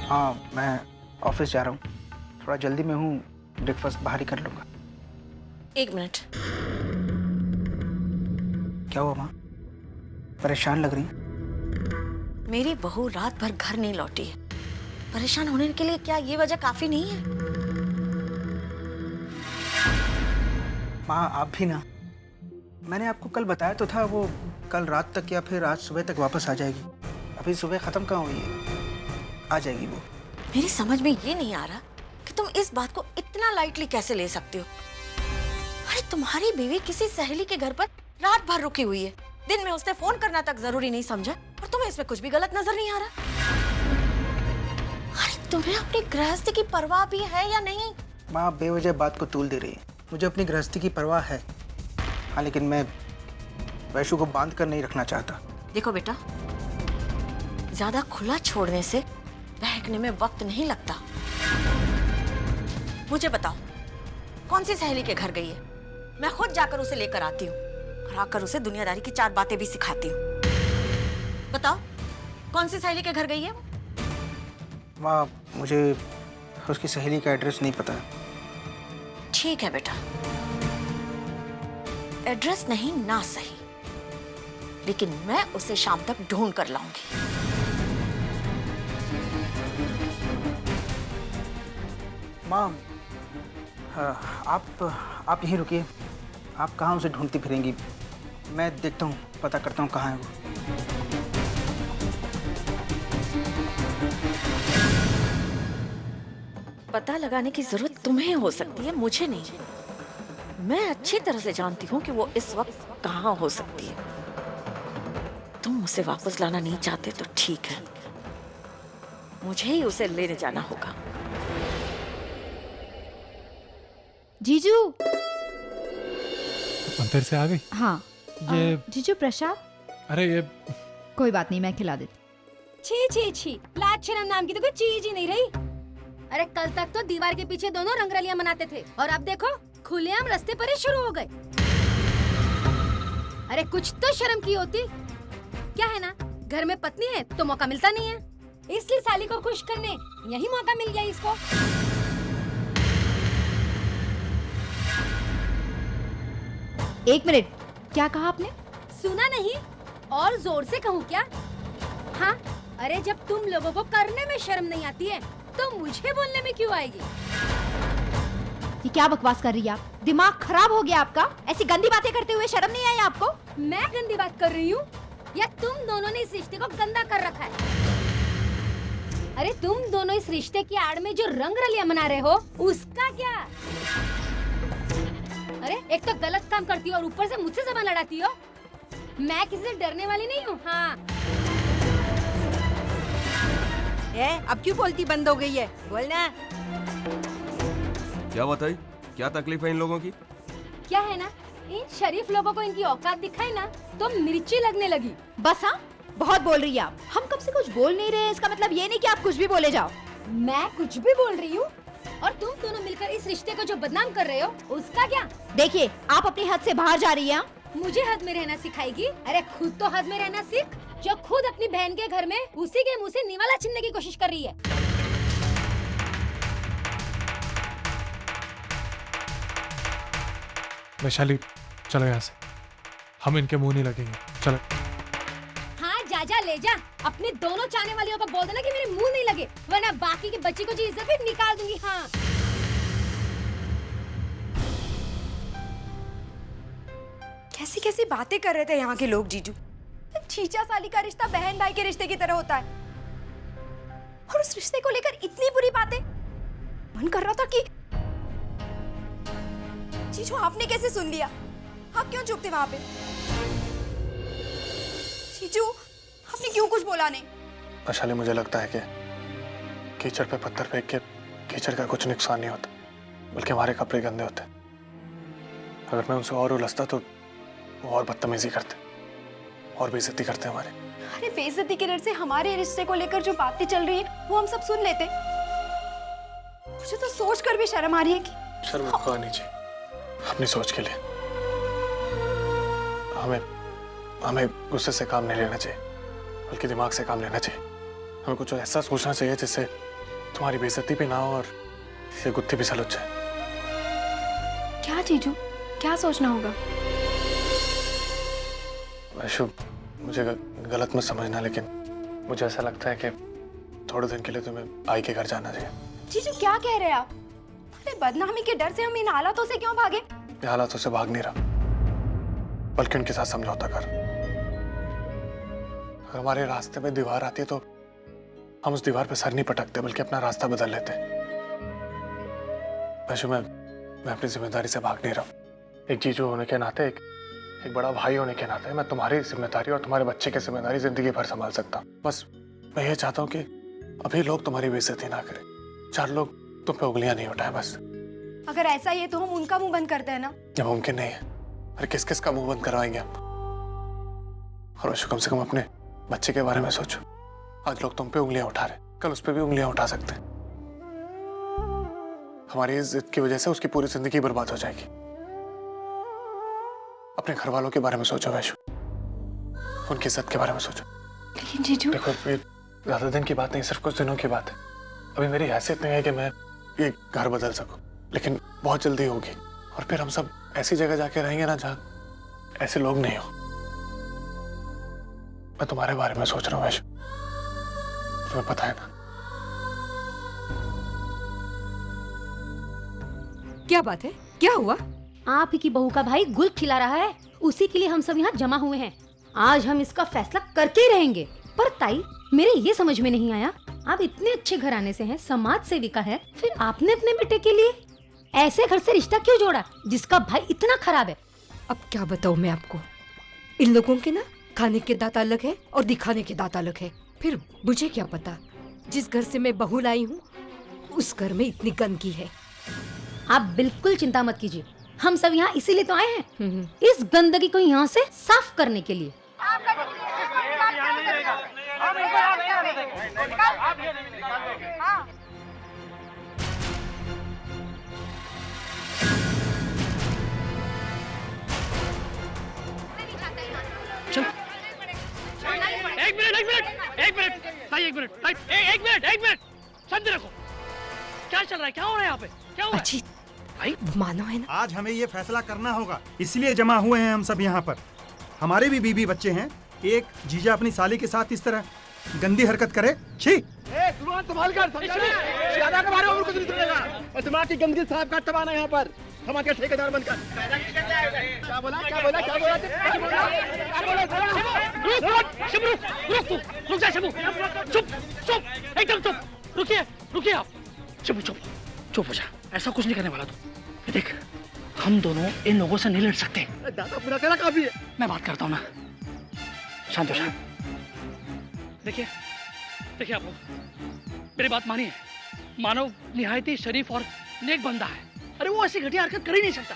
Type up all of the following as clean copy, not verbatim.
हाँ, मैं ऑफिस जा रहा हूँ, थोड़ा जल्दी में हूँ, ब्रेकफास्ट बाहर ही कर लूँगा। 1 मिनट। क्या हुआ माँ, परेशान लग रही हैं? मेरी बहू रात भर घर नहीं लौटी है। परेशान होने के लिए क्या ये वजह काफी नहीं है? माँ आप भी ना, मैंने आपको कल बताया तो था वो कल रात तक या फिर आज सुबह तक वापस आ जाएगी। अभी सुबह खत्म कहाँ हुई है, आ जाएगी वो। मेरी समझ में ये नहीं आ रहा कि तुम इस बात को इतना लाइटली कैसे ले सकते हो। अरे तुम्हारी बीवी किसी सहेली के घर पर रात भर रुकी हुई है, दिन में उसने फोन करना तक जरूरी नहीं समझा, और तुम्हें इसमें कुछ भी गलत नजर नहीं आ रहा। अरे तुम्हें अपनी गृहस्थी की परवाह भी है या नहीं? माँ बेवजह बात को तूल दे रही है। मुझे अपनी गृहस्थी की परवाह है, हाँ, लेकिन मैं वैशु को बांध कर नहीं रखना चाहता। देखो बेटा, ज्यादा खुला छोड़ने से बहकने में वक्त नहीं लगता। मुझे बताओ, कौन सी सहेली के घर गई है? मैं खुद जाकर उसे लेकर आती हूँ और आकर उसे दुनियादारी की 4 बातें भी सिखाती हूँ। बताओ, कौन सी सहेली के घर गई है वो? माँ मुझे उसकी सहेली का एड्रेस नहीं पता। ठीक है बेटा, एड्रेस नहीं ना सही, लेकिन मैं उसे शाम तक ढूंढ कर लाऊंगी। माँ हाँ, आप यहीं रुकिए। आप कहाँ उसे ढूंढती फिरेंगी, मैं देखता हूँ, पता करता हूँ कहाँ है वो। पता लगाने की जरूरत तुम्हें हो सकती है, मुझे नहीं। मैं अच्छी तरह से जानती हूँ कि वो इस वक्त कहाँ हो सकती है। तुम उसे वापस लाना नहीं चाहते तो ठीक है, मुझे ही उसे लेने जाना होगा। जीजू। अंदर से आ गई? हाँ। ये जीजू प्रसाद। अरे ये कोई बात नहीं, मैं खिला देती। छी छी छी, लाज शर्म नाम की तो कोई चीज ही नहीं रही। अरे कल तक तो दीवार के पीछे दोनों रंगरलियां मनाते थे, और अब देखो खुलेआम रास्ते पर ही शुरू हो गए। अरे कुछ तो शर्म की होती। क्या है ना, घर में पत्नी है तो मौका मिलता नहीं है, इसलिए साली को खुश करने यही मौका मिल गया इसको। एक मिनट, क्या कहा आपने? सुना नहीं? और जोर से कहूँ क्या? हाँ, अरे जब तुम लोगों को करने में शर्म नहीं आती है तो मुझे बोलने में क्यों आएगी? ये क्या बकवास कर रही है आप? दिमाग खराब हो गया आपका? ऐसी गंदी बातें करते हुए शर्म नहीं आई आपको? मैं गंदी बात कर रही हूँ या तुम दोनों ने इस रिश्ते को गंदा कर रखा है? अरे तुम दोनों इस रिश्ते की आड़ में जो रंगरलियां मना रहे हो उसका क्या? अरे एक तो गलत काम करती हो और ऊपर से मुझसे जबान लड़ाती हो। मैं किसी से डरने वाली नहीं हूँ। हाँ, अब क्यों बोलती बंद हो गई है? बोलना। क्या बताई, क्या तकलीफ है इन लोगों की? क्या है ना, इन शरीफ लोगों को इनकी औकात दिखाई ना तो मिर्ची लगने लगी। बस हाँ, बहुत बोल रही है आप। हम कब से कुछ बोल नहीं रहे हैं, इसका मतलब ये नहीं कि आप कुछ भी बोले जाओ। मैं कुछ भी बोल रही हूँ और तुम दोनों मिलकर इस रिश्ते को जो बदनाम कर रहे हो उसका क्या? देखिए, आप अपनी हद से बाहर जा रही हैं। मुझे हद में रहना सिखाएगी? अरे खुद तो हद में रहना सीख, जो खुद अपनी बहन के घर में उसी के मुंह से निवाला छीनने की कोशिश कर रही है। वैशाली, चलो यहाँ से, हम इनके मुंह नहीं लगेंगे। चलो। हाँ जा जा ले जा, अपने दोनों चाहने वालियों को बोल देना कि मेरे मुंह नहीं लगे, वरना बाकी की बच्ची को जी इज्जत भी निकाल दूंगी। हाँ, कैसी कैसी बातें कर रहे थे यहाँ के लोग जीजू। चीचा साली का रिश्ता बहन भाई के रिश्ते की तरह होता है, और उस रिश्ते को लेकर इतनी बुरी बातें। मन कर रहा था कि जीजू आपने कैसे सुन लिया? आप क्यों चुप थे वहां पे? जीजू आपने क्यों कुछ बोला नहीं? वैशाली, मुझे लगता है कि कीचड़ पे पत्थर फेंक के कीचड़ का कुछ नुकसान नहीं होता, बल्कि हमारे कपड़े गंदे होते। अगर मैं उनसे और उलझता तो वो और बदतमीजी करते और बेइज्जती करते हमारे। अरे बेइज्जती के डर से हमारे रिश्ते को लेकर जो बातें चल रही है वो हम सब सुन लेते। मुझे तो सोच कर भी शर्म आ रही है कि शर्म आपको आनी चाहिए अपनी सोच के लिए। हमें गुस्से से काम नहीं लेना चाहिए, बल्कि दिमाग से काम लेना चाहिए। हमें कुछ ऐसा सोचना चाहिए जिससे तुम्हारी बेइज्जती भी ना हो और ये गुत्थी भी सलुच जाए। क्या जीजू, क्या सोचना होगा? वैशु, मुझे गलत मत समझना, लेकिन मुझे ऐसा लगता है कि थोड़े दिन के लिए तुम्हें आई के घर जाना चाहिए। जीजू क्या कह रहे हैं आप? अरे बदनामी के डर से हम इन हालातों से क्यों भागे? ये हालातों से भाग नहीं रहा, बल्कि उनके साथ समझौता कर। अगर हमारे रास्ते में दीवार आती है तो हम उस दीवार पे सर नहीं पटकते, बल्कि अपना रास्ता बदल लेते। वैसे मैं अपनी जिम्मेदारी से भाग नहीं रहा। एक जीजू होने के नाते, एक बड़ा भाई होने के नाते मैं तुम्हारी जिम्मेदारी और तुम्हारे बच्चे की जिम्मेदारी जिंदगी भर संभाल सकता हूँ। बस मैं ये चाहता हूँ कि अभी लोग तुम्हारी बेइज्जती ना करें, 4 लोग तुम पे उंगलियां नहीं उठाएं। बस अगर ऐसा ही है तो हम उनका मुंह बंद करते हैं ना। ये मुमकिन नहीं है। अरे किस किस का मुंह बंद करवाएंगे हम? और वैसे कम से कम अपने बच्चे के बारे में सोचो। आज लोग तुम पे उंगलियां उठा रहे, कल उस पे भी उंगलियां उठा सकते हैं। हमारी इस जिद की वजह से उसकी पूरी जिंदगी बर्बाद हो जाएगी। अपने घर वालों के बारे में सोचो वैशु, उनकी इज्जत के बारे में सोचो। लेकिन जीजू, देखो ये ज्यादा दिन की बात नहीं, सिर्फ कुछ दिनों की बात है। अभी मेरी हैसियत नहीं है कि मैं ये घर बदल सकूं, लेकिन बहुत जल्दी होगी। और फिर हम सब ऐसी जगह जाके रहेंगे ना जहाँ ऐसे लोग नहीं हो। मैं तुम्हारे बारे में सोच रहा हूँ वैशु, तुम्हें पता है ना। क्या बात है, क्या हुआ? आप ही की बहू का भाई गुल खिला रहा है, उसी के लिए हम सब यहाँ जमा हुए हैं। आज हम इसका फैसला करके ही रहेंगे। पर ताई, मेरे ये समझ में नहीं आया, आप इतने अच्छे घराने से हैं, समाज सेविका है, फिर आपने अपने बेटे के लिए ऐसे घर से रिश्ता क्यों जोड़ा जिसका भाई इतना खराब है? अब क्या बताऊं मैं आपको, इन लोगों के ना खाने के दांत अलग है और दिखाने के दांत अलग है। फिर मुझे क्या पता, जिस घर से मैं बहू लाई हूँ उस घर में इतनी गंदगी है। आप बिल्कुल चिंता मत कीजिए, हम सब यहाँ इसीलिए तो आए हैं, इस गंदगी को यहाँ से साफ करने के लिए। एक मिनट शांति रखो। क्या चल रहा है, क्या हो रहा है यहाँ पे, क्या हो रहा है? अजीत भाई, मानो है ना, आज हमें ये फैसला करना होगा, इसलिए जमा हुए हैं हम सब यहाँ पर। हमारे भी बीवी बच्चे हैं, एक जीजा अपनी साली के साथ इस तरह गंदी हरकत करे, छी। संभाल कर, ज्यादा के बारे में और कुछ नहीं सुनेगा। और दिमाग की गंदगी साफ कर तबाना यहाँ पर। हम आके ठेकेदार बनकर क्या बोला रुक जा शंभू, चुप एकदम चुप, रुकिए आप। शंभू चुप हो जा, ऐसा कुछ नहीं करने वाला तू। देख, हम दोनों इन लोगों से नहीं लड़ सकते। दादा पूरा तेरा काफी है, मैं बात करता हूँ ना, शांत हो जा। देखिए आप लोग, मेरी बात मानिए, मानव निहायती शरीफ और नेक बंदा है। अरे वो ऐसी घटिया हरकत कर ही नहीं सकता।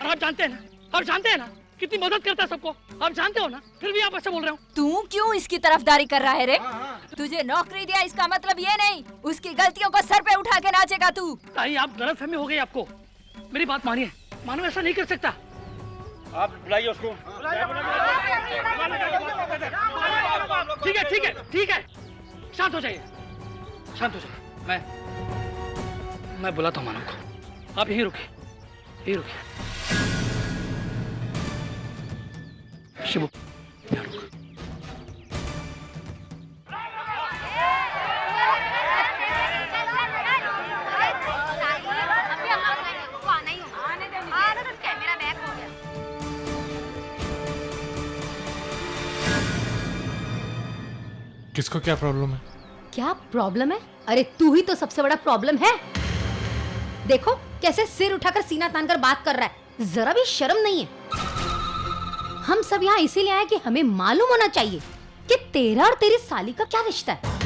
और आप जानते हैं ना कितनी मदद करता है सबको, आप जानते हो ना, फिर भी आप ऐसे बोल रहे हो। तू क्यों इसकी तरफदारी कर रहा है रे? तुझे नौकरी दिया इसका मतलब ये नहीं उसकी गलतियों को सर पे उठा के नाचेगा तू। ताई, आप गलतफहमी हो गई आपको, मेरी बात मानिए, मानव ऐसा नहीं कर सकता। आप बुलाइए उसको। ठीक है, शांत हो जाइए। मैं बुलाता हूँ मानव को, आप यहीं रुकिए। शिवू, यहाँ रुक। किसको क्या प्रॉब्लम है? क्या प्रॉब्लम है? अरे तू ही तो सबसे बड़ा प्रॉब्लम है। देखो कैसे सिर उठाकर सीना तानकर बात कर रहा है, जरा भी शर्म नहीं है। हम सब यहाँ इसीलिए आए कि हमें मालूम होना चाहिए कि तेरा और तेरी साली का क्या रिश्ता है।